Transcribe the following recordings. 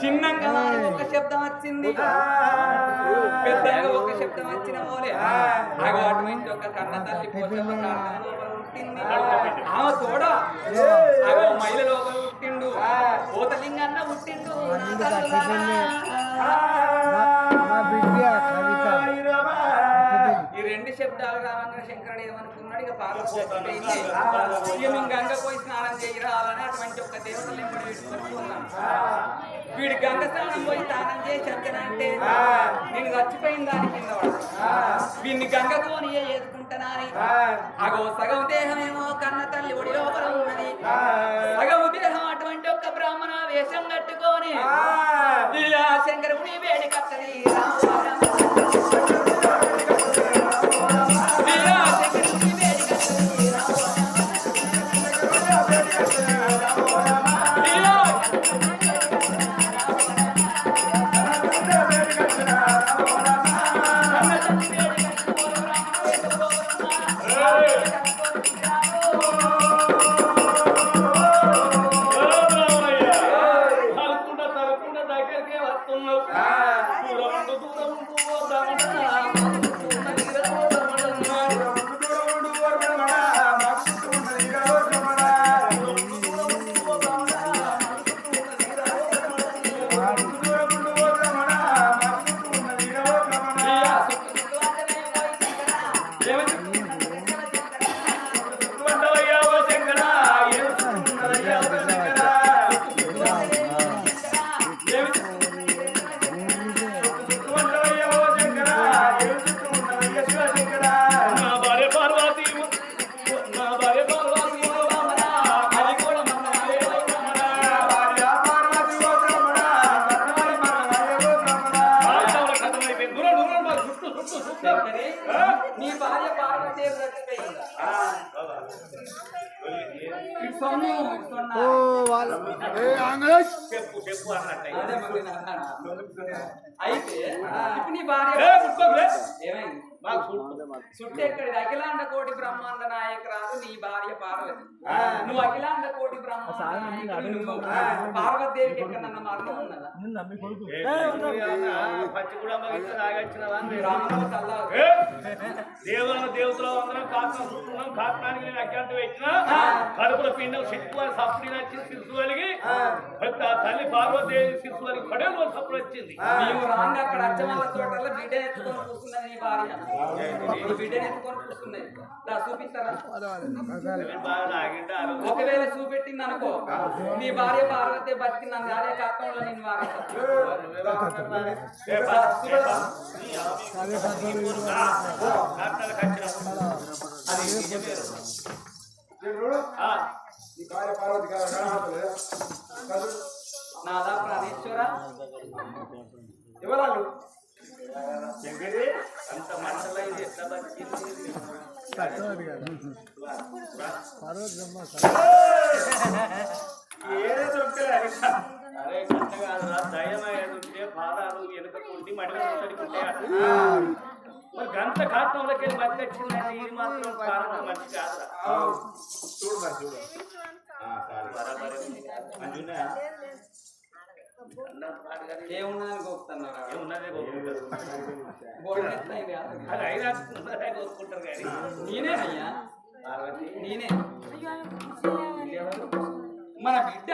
చిన్నంగా ఒక శబ్దం వచ్చింది, పెద్దగా ఒక శబ్దం వచ్చిన పోలే అటువంటి ఒక కన్న తల్లి పుట్టింది. ఆమె తోడ మహిళ లోపల పుట్టిండు, కోతలింగన్న పుట్టిండు. ఈ రెండు శబ్దాలు రావంగా శంకరుడు ఏమనుకున్నాడు, ఇక పార్వతి గంగ పోయి స్నానం చేయరాలని అటువంటి ఒక దేవతలు ఎంబడి పెట్టుకున్నాను. వీడు గంగ స్నానం పోయి స్నానం చేసి అంటే నేను చచ్చిపోయిన దాని కింద వీడిని గంగతోని ఏదుకుంటున్నాని. అగో సగం దేహమేమో కన్న తల్లి ఒడి లోపల ఉన్నది, సగం దేహం అటువంటి ఒక బ్రాహ్మణ వేషం కట్టుకొని శంకరుని వేడి కట్టది. నీ భార్య పార్వతి అయితే ఇప్పుడు నీ భార్య ఏమైంది చుట్టూ ఎక్కడి అఖిలాండ కోటి బ్రహ్మాండ నాయకురాలు నీ భార్య పార్వతి. నువ్వు అఖిలాండ కోటి బ్రహ్మాండ పార్వతీదేవికి ఎక్కడన్నా మరణం ఉన్నదా? దేవులను దేవతలు అందరం కాస్తున్నాం, కాత్రానికి నేను అజ్ఞాతం పెట్టినా కడుపుల పిండం శక్తి సప్పుడు వచ్చింది, శిశు కలిగి తల్లి పార్వతీదేవి శిశు కలిగి కడుపులో సప్పుడు వచ్చింది. నీవు రాంగ్ అక్కడ అచ్చమాల తోటలో బిడ్డ ఎత్తుకొని కూర్చున్నది నీ భార్య, బిడ్డను ఎత్తుకొని కూర్చున్నది. చూపిస్తారా? ఒకవేళ చూపెట్టింది అనుకో నీ భార్య పార్వతి బతికింది, నా భార్య కర్తంలో నేను వాడతా. నాదా ప్రాణేశ్వర ఎవరాలు అంత మంటలైంది ఎట్లా బతికింది? అరే కట్ట కాదురా, దయమయ్యే పాదాలు వెనుకుంటే మడికుంటే మరి గంట కాటంలోకి బతికొచ్చిందంటే ఇది మాత్రం కారణం మంచి కాదురా. చూడు ఏమున్నదని కోపుతున్నారు, ఏమున్నదే కోరుకుంటారు కానీ నేనే అయ్యా పార్వతి, నేనే మన బిడ్డ.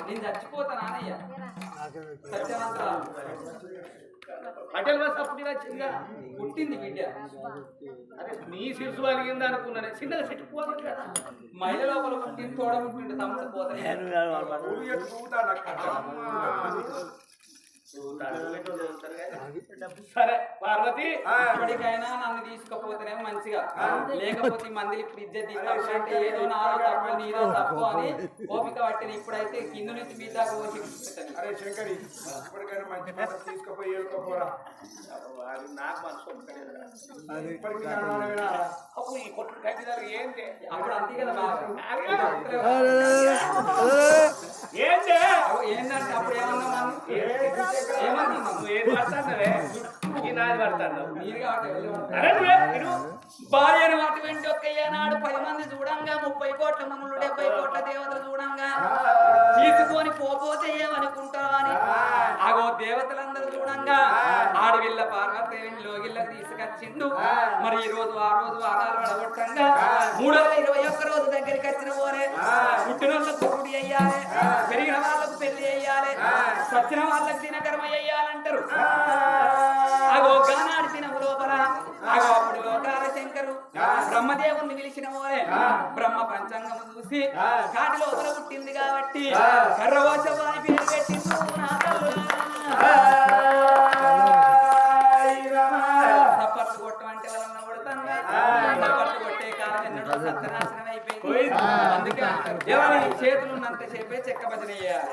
నేను చచ్చిపోతాను అన్నయ్య, సత్యవంతరాలు పటేల్ బస్ అప్పుడు వచ్చిందా పుట్టింది బిడ్డ. అరే నీ శిశు అలిగింది అనుకున్నాను, చిన్నగా చెట్టుకోవాలి కదా. మహిళ లోపల పుట్టింది, తోడ పుట్టింది, తమ్ముడు పోతాయి. సరే పార్వతి ఇప్పటికైనా నన్ను తీసుకపోతేనే మంచిగా, లేకపోతే మంది ఇప్పుడు ఇజ్జత్ తీసుకోవాలంటే ఏదో నాలో తప్పు నీదో తప్పు అని ఓపిక పట్టిన. ఇప్పుడైతే కింద నుంచి మీ దాకా పోసి అరే శంకరి ఇప్పటికైనా మంచి మాట తీసుకుపోయి వెళ్ళకపోరా. నాకు మనసు ఇప్పటికీ అప్పుడు ఈ కొట్టు కట్టిదారు ఏంటి అప్పుడు అంతే కదా బాగా ఏంటి ఏంటంటే అప్పుడు ఏమన్నా మనం ఏమన్నా నువ్వు ఏది పడతానవే ఈ నాది పడతాను మీరు కాబట్టి భార్యను అటువంటి ఒక్క ఏనాడు 10 మంది చూడంగా 30 కోట్ల మనులు 70 కోట్ల దేవతలు చూడంగా తీసుకొని పోతే ఏమనుకుంటావా అని ఆగో దేవతలందరూ చూడంగా ఆడవిల్ల పార్వతీదేవిని లోగిళ్ళకి తీసుకొచ్చిండు. మరి ఈ రోజు ఆ రోజు ఆడాలు పడగొట్టంగా 321 రోజు దగ్గరికి వచ్చిన పోరే పుట్టిన వాళ్ళకు గుడి అయ్యాలి, పెరిగిన వాళ్ళకు పెళ్లి అయ్యాలి, సచ్చిన వాళ్ళకి దినకర్మ అయ్యాలంటారు. అగో గానాడి తినవు లోపల అగో అప్పుడు లోకాల శంకరు బ్రహ్మదేవుని పిలిచిన పోరే బ్రహ్మ పంచాంగము చూసి కాటి లోపల పుట్టింది కాబట్టి కర్రవోచవాని పేరు పెట్టింది. సప్పట్లు కొట్టమంటే వాళ్ళని కొడతాంగా, సప్పట్లు కొట్టే కాలం ఎన్నడో సత్యనాశనం అయిపోయింది. అందుకే ఎవరి చేతులు ఉన్నంత సేపే చెక్క భజన చేయాలి,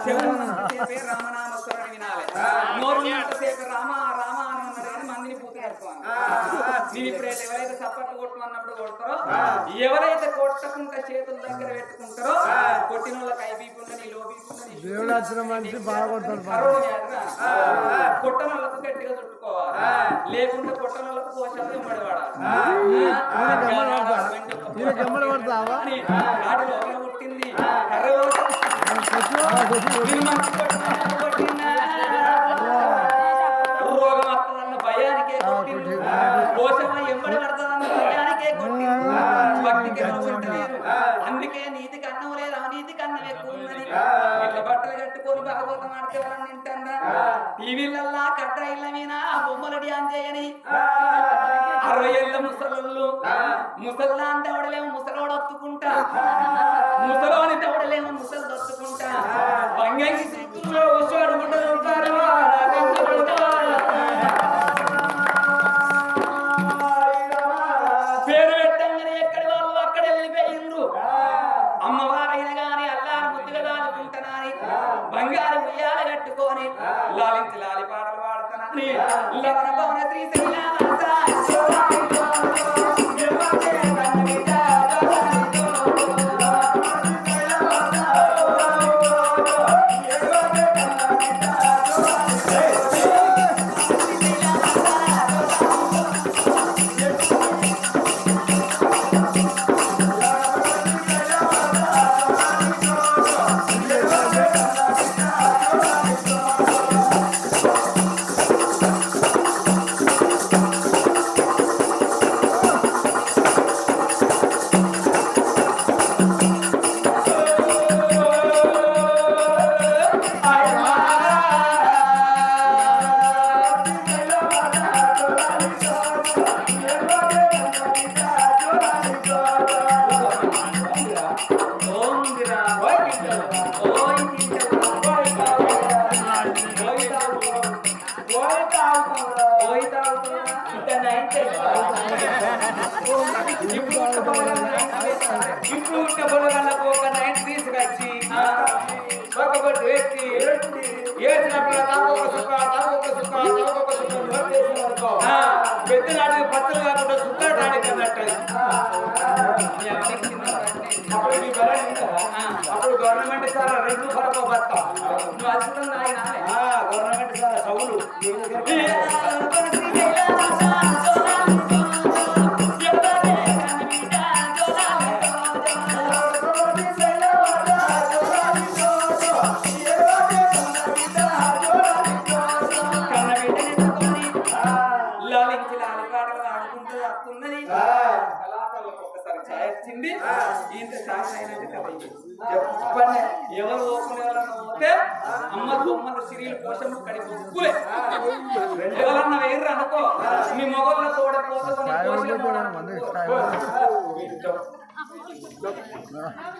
చెవులు ఉన్నంత సేపే రామనామస్వరుని వినాలి, నోరు ఉన్నంత సేపే రామ రామ అని ఉన్నాడు కానీ మందిని పూర్తి కట్టుకోవాలి. నేను ఇప్పుడైతే ఎవరైతే సప్పట్లు కొట్టమన్నప్పుడు కొడతారో, ఎవరైతే కొట్టకుండా చేతుల దగ్గర పెట్టుకుంటారో కొట్టిన వాళ్ళకి ఐబీపీ ఉండని లోబీపీ కొట్టన వాళ్ళకు గట్టిగా చుట్టుకోవాలి, లేకుంటే కొట్టన వాళ్ళకు పోషాలు వాటిలో పుట్టింది రోగం వస్తుందన్న భయానికే కొట్టింది, పోషమ ఎంబడి పడుతుందన్న భయానికే కొట్టింది. భక్తికి పెట్టలేదు, అందుకే నీతికి అన్నం లేదు, అవినీతికి అన్నం ఎక్కువ ఉన్నది. ఇట్లా బట్టలు కట్టుకొని భాగవతం ఆడితే వాళ్ళని తింటా టీవీలల్లా కట్ట ఇళ్ళ మీద బొమ్మలు డ్యాన్స్ చేయని 60 ఏళ్ళ ముసలు ముసల్లా అంటే అవడలేము ముసలోడు ఒత్తుకుంటా, ముసలోని తవడలేము ముసలు దొత్తుకుంటా బంగాకి చుట్టూ వచ్చాడుకుంటూ ఉంటారు. పేరు పెట్టంగానే ఎక్కడి వాళ్ళు అక్కడ వెళ్ళిపోయిండ్రు. అమ్మవారైన గాని అల్లారు ముద్దుగా దాచుకుంటున్నాని బంగారు ఉయ్యాల కట్టుకొని లాలించి లాలి పాటలు పాడుతున్నాని లవణ పవన శ్రీశైల ఇప్పుడు ఉన్న పొలగాళ్ళకు ఒక 9 తీసుకొచ్చి ఒక్కొక్కటి వేసి వేసినప్పుడు పెద్ద నాటికి పచ్చలు కాకుండా సుత్తాడానికి అన్నట్టు. అప్పుడు గవర్నమెంట్ సార్ 2 కొరకు బతాం నువ్వు అద్భుతం గవర్నమెంట్ సార్ సౌలు ఎవరు పోతే అమ్మ బొమ్మలు సిరియలు పోషము కడిగి ఎవరన్నా వేర్రు అనుకో మీ మొగల్లో కూడా పోతే